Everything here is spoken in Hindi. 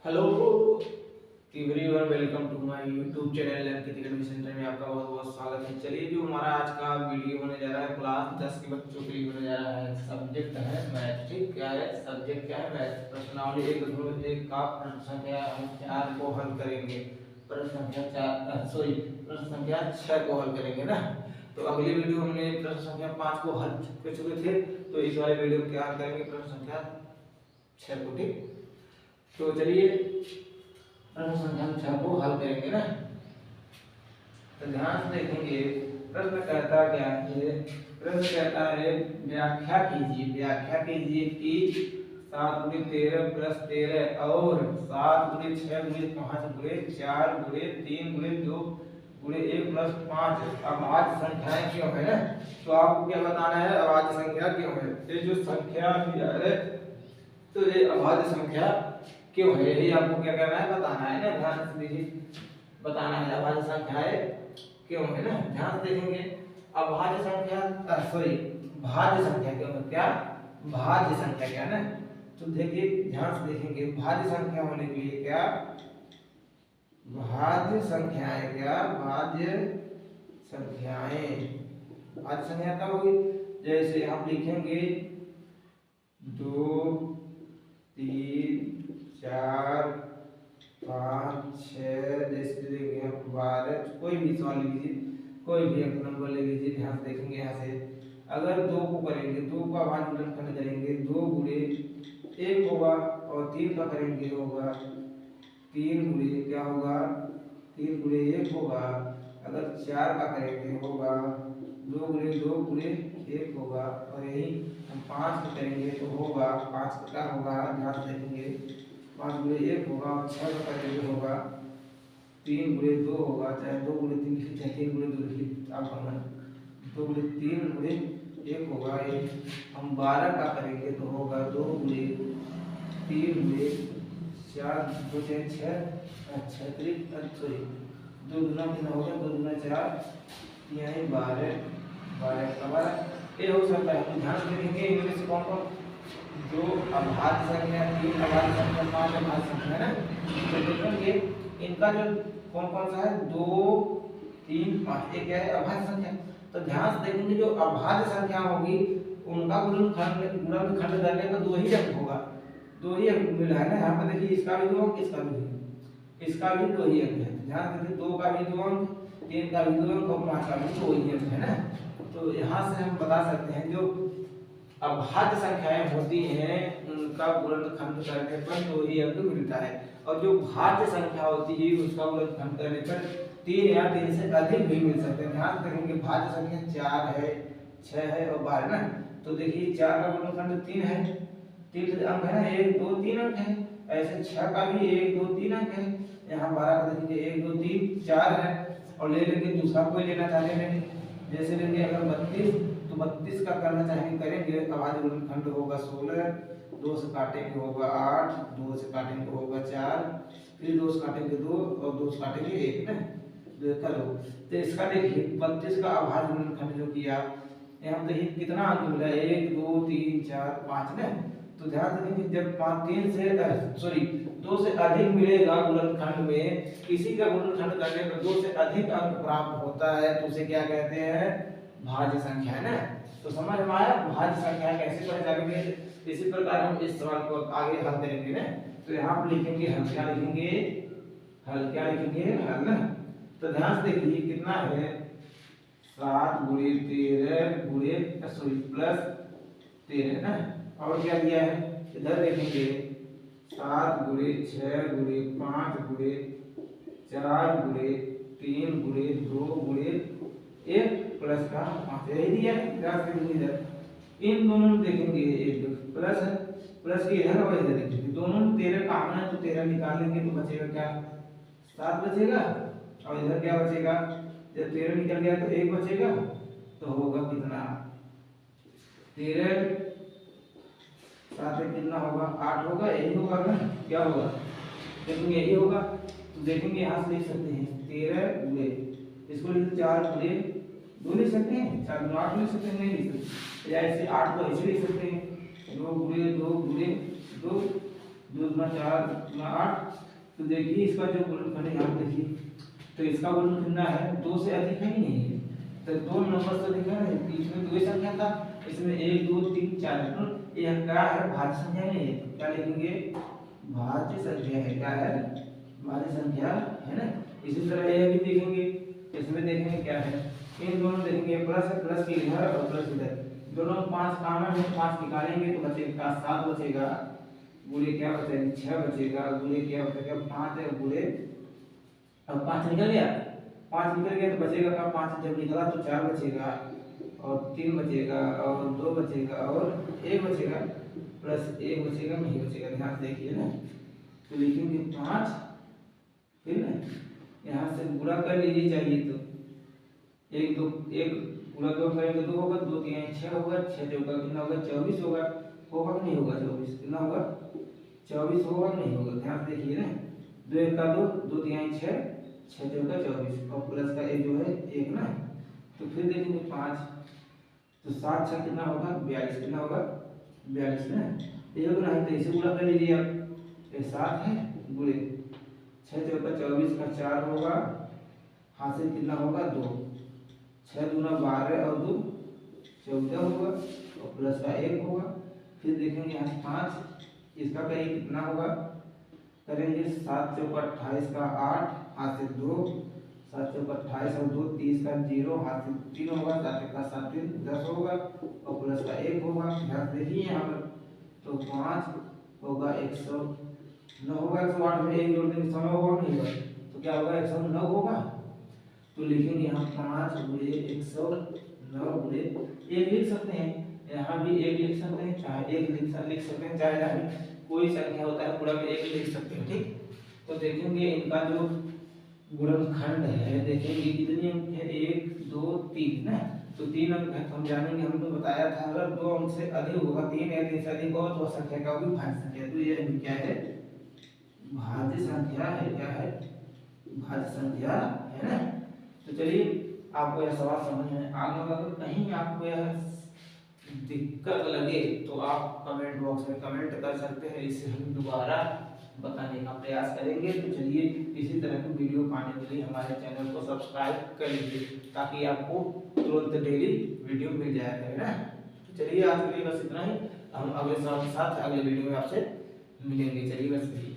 Hello everyone, welcome to my YouTube channel Ankit academy centre में आपका बहुत बहुत स्वागत है। चलिए, जो हमारा आज का वीडियो होने जा रहा है क्लास 10 के बच्चों के लिए होने जा रहा है। सब्जेक्ट है मैथ। ठीक, क्या है सब्जेक्ट, क्या है मैथ। प्रश्नावली 1.1 का प्रश्न संख्या हम 4 को हल करेंगे। प्रश्न संख्या 6 को हल करेंगे ना। तो अगली वीडियो हमने प्रश्न संख्या 5 को हल कर चुके थे, तो इस वाले वीडियो में क्या हल करेंगे, प्रश्न संख्या 6 को। ठीक, तो चलिए प्रश्न संख्या 6 को हल करेंगे ना। तो ध्यान से देखेंगे, प्रश्न कहता क्या है। प्रश्न कहता है व्याख्या कीजिए कि 7 × 13 + 13 और 7 × 6 × 5 × 4 × 3 × 2 × 1 + 5 अभाज्य संख्याएं क्यों है ना। तो आपको क्या बताना है, अभाज्य संख्या क्यों है। ये जो संख्या है तो ये अभाज्य संख्या क्यों है, यही आपको क्या करना है, बताना है ना। ध्यान से देखिए, बताना है अभाज्य संख्याएं क्यों है ना। ध्यान से देखेंगे, अभाज्य संख्या भाज्य संख्या क्यों है, क्या भाज्य संख्या क्या ना। तो देखिए ध्यान से देखेंगे, भाज्य संख्या होने के लिए क्या भाज्य संख्याएं, क्या भाज्य संख्याएं। भाज्य संख्या कब होगी, जैसे हम लिखेंगे 2 3 4 5 6, जैसे देंगे हम 12, कोई भी सवाल लीजिए, कोई भी एक नंबर ले लीजिए। ध्यान से देखेंगे, यहाँ से अगर 2 को करेंगे, 2 का भाज्य गुणनखंड करेंगे, 2 × 1 होगा, और 3 का करेंगे होगा 3 × क्या होगा, 3 × 1 होगा। अगर 4 का करेंगे होगा 2 × 2 × 1 होगा, और यही हम 5 का करेंगे तो होगा 5 का होगा। ध्यान से देखेंगे, 5 × 1 होगा, और 6 का करेंगे होगा 3 × 2 होगा, चाहे 2 × 3 लिखिए, चाहे 3 × 2 लिखिए, आप करना 2 × 3 × 1 होगा। ये हम 12 का करेंगे तो होगा 2 × 3 × 4 2 6 सॉरी 2 दूना 3 होगा, 2 दूना 4, यही 12 का 12 ये हो सकता है। ध्यान से देखेंगे, इनमें से कौन कौन जो अभाज्य संख्या, 3 अभाज्य संख्या, 5 अभाज्य संख्या है ना। तो देखेंगे इनका जो कौन कौन सा है, 2 3 5, एक है अभाज्य संख्या। तो ध्यान से देखेंगे, जो अभाज्य संख्या होगी उनका गुणनखंड करने का 2 ही अंक होगा, 2 ही अंक मिला है ना। यहाँ पर देखिए, इसका भी 2 अंक, इसका भी 2 ही अंक है। ध्यान से देखिए, 2 का भी 2 अंक, 3 का भी 2 अंक, और 5 का भी 2 ही अंक है ना। तो यहाँ से हम बता सकते हैं, जो अभाज्य संख्याएं होती हैं उनका गुणनखंड करने पर 2 ही अंक मिलता है, और जो भाज्य संख्या होती है उसका गुणनखंड करने पर 3 या 3 से अधिक भी मिल सकते हैं। ध्यान रखेंगे, भाज्य संख्या 4 है, 6 है और 12 ना। तो देखिए 4 का गुणनखंड 3 है, 3 अंक है ना, 1 2 3 अंक है। ऐसे 6 का भी 1 2 3 अंक है। यहाँ 12 का देखिए 1 2 3 4 है। और ले लेंगे दूसरा कोई लेना चाहते हैं, जैसे लेंगे अगर 32, तो 32 का करना चाहेंगे करेंगे, अभाज्य गुणनखंड होगा 16, 2 से काटेंगे होगा 8, 2 से काटेंगे होगा 4, फिर 2 से काटेंगे 2, और 2 से काटेंगे 1 ना। करो तो इसका देखिए 32 का अभाज्य गुणनखंड जो किया, यहाँ देखिए कितना अंक मिला, 1 2 3 4 5 ना। तो ध्यान रखेंगे, जब 2 से अधिक मिलेगा गुणनखंड में, किसी का गुणनखंड करने पर 2 से अधिक अंक प्राप्त होता है, तो उसे क्या कहते हैं, भाज्य संख्या है ना। तो समझ में आया भाज्य संख्या कैसे पहचानेंगे। इसी प्रकार हम इस सवाल को आगे हल करेंगे ना। तो यहाँ पर लिखेंगे हल, क्या लिखेंगे, हल ना। तो ध्यान से देखिए कितना है, 7 × 13 प्लस 13 ना। और क्या दिया है, इधर देखेंगे 7 × 6 × 5 × 4 × 3 × 2 × 1 प्लस का 5, यही दिया है। ध्यान से इधर इन दोनों में देखेंगे, एक प्लस है, प्लस की इधर और इधर देखेंगे, दोनों में 13 काटना है, तो 13 निकालेंगे तो बचेगा क्या, 7 बचेगा। और इधर क्या बचेगा, जब 13 निकल गया तो 1 बचेगा, तो होगा कितना, 13 साथ में कितना होगा, 8 होगा, यही होगा ना। क्या होगा, लेकिन यही होगा। तो देखेंगे यहाँ से लिख सकते हैं 13 गुणे, इसको लिख 4 गुणे 2 लिख सकते हैं, 4 गुणे 8 लिख सकते हैं, नहीं लिख सकते। या ऐसे 8 को ऐसे लिख सकते हैं, 2 × 2 × 2 2 दूना 4 दूना 8। तो देखिए इसका जो गुणनफल है यहाँ देखिए, तो इसका गुणनफल कितना है, 2 से अधिक है कि नहीं है। तो 2 नंबर से अधिक है, इसमें 2 संख्या था, इसमें 1 2 3 4 है। तो यह क्या है, भाज्य संख्या नहीं है। तो क्या लिखेंगे, भाज्य संख्या है। क्या है, भाज्य संख्या है ना। इसी तरह यह भी देखेंगे, इसमें देखेंगे क्या है, इन दोनों देखेंगे प्लस है, प्लस के इधर और प्लस इधर, दोनों 5 कॉमन है, 5 निकालेंगे तो बचेगा 7 बचेगा, गुणे क्या बचेगा 6 बचेगा, गुणे क्या बचेगा 5 है, गुणे अब 5 निकल गया, 5 निकल गया तो बचेगा क्या, 5 जब निकला तो 4 बचेगा और 3 बचेगा और 2 बचेगा और 1 बचेगा, प्लस 1 बचेगा नहीं बचेगा। ध्यान से देखिए ना, तो लिखेंगे 5, फिर ना यहाँ से गुणा कर लीजिए चाहिए तो 1 2 1 गुणा 2 करेंगे 2 होगा, 2 3 6 होगा, 6 चौका कितना होगा 24 होगा, होगा कि नहीं होगा 24, कितना होगा 24 होगा कि नहीं होगा। ध्यान से देखिए ना, 2 1 का 2, 2 3 6, 6 चौका 24 और प्लस का 1 जो है 1 ना। तो फिर देखेंगे 5, तो 7 6 कितना होगा 42, कितना होगा 42 ना। ये होगा नहीं तो इसे गुणा कर लीजिए आप, ये 7 है गुणे 6 चौका 24 का 4 होगा, हासिल कितना होगा 2, 6 दूना 12 और 2 14 होगा और प्लस का 1 होगा। फिर देखेंगे यहाँ 5, इसका कहीं कितना होगा, करेंगे 7 चौका 28 का 8, हासिल 2, 7 चौका 28 और 2 30 का 0, हासिल 3 होगा, 7 का 7 3 10 होगा और प्लस का 1 होगा। ध्यान देखिए यहाँ पर, तो 5 होगा 109 होगा, 108 में 1 जोड़ देंगे 100 होगा नहीं होगा, तो क्या होगा 109 होगा। तो लिखेंगे यहाँ 5 गुणे 109 गुणे 1 लिख सकते हैं, यहाँ भी 1 लिख सकते हैं, चाहे 1 लिख सकते हैं, चाहे यहाँ कोई संख्या होता है पूरा में 1 लिख सकते हैं। ठीक, तो देखेंगे इनका जो गुणनखंड है, देखेंगे कितनी अंक है 1 2 3 ना। तो 3 अंक है, हम जानेंगे, हमने बताया था अगर 2 अंक से अधिक होगा, 3 या 3 से अधिक होगा तो संख्या का भी भाज्य संख्या। तो यह क्या है, भाज्य संख्या है। क्या है, भाज्य संख्या है ना। तो चलिए आपको यह सवाल समझ में आ गया। अगर कहीं आपको यह दिक्कत लगे तो आप कमेंट बॉक्स में कमेंट कर सकते हैं, इसे हम दोबारा बताने का प्रयास करेंगे। तो चलिए इसी तरह की वीडियो पाने के लिए हमारे चैनल को सब्सक्राइब कर लीजिए ताकि आपको तुरंत डेली वीडियो मिल जाया करे ना। तो चलिए आज के लिए बस इतना ही, हम अगले साथ अगले वीडियो में आपसे मिलेंगे। चलिए बस यही।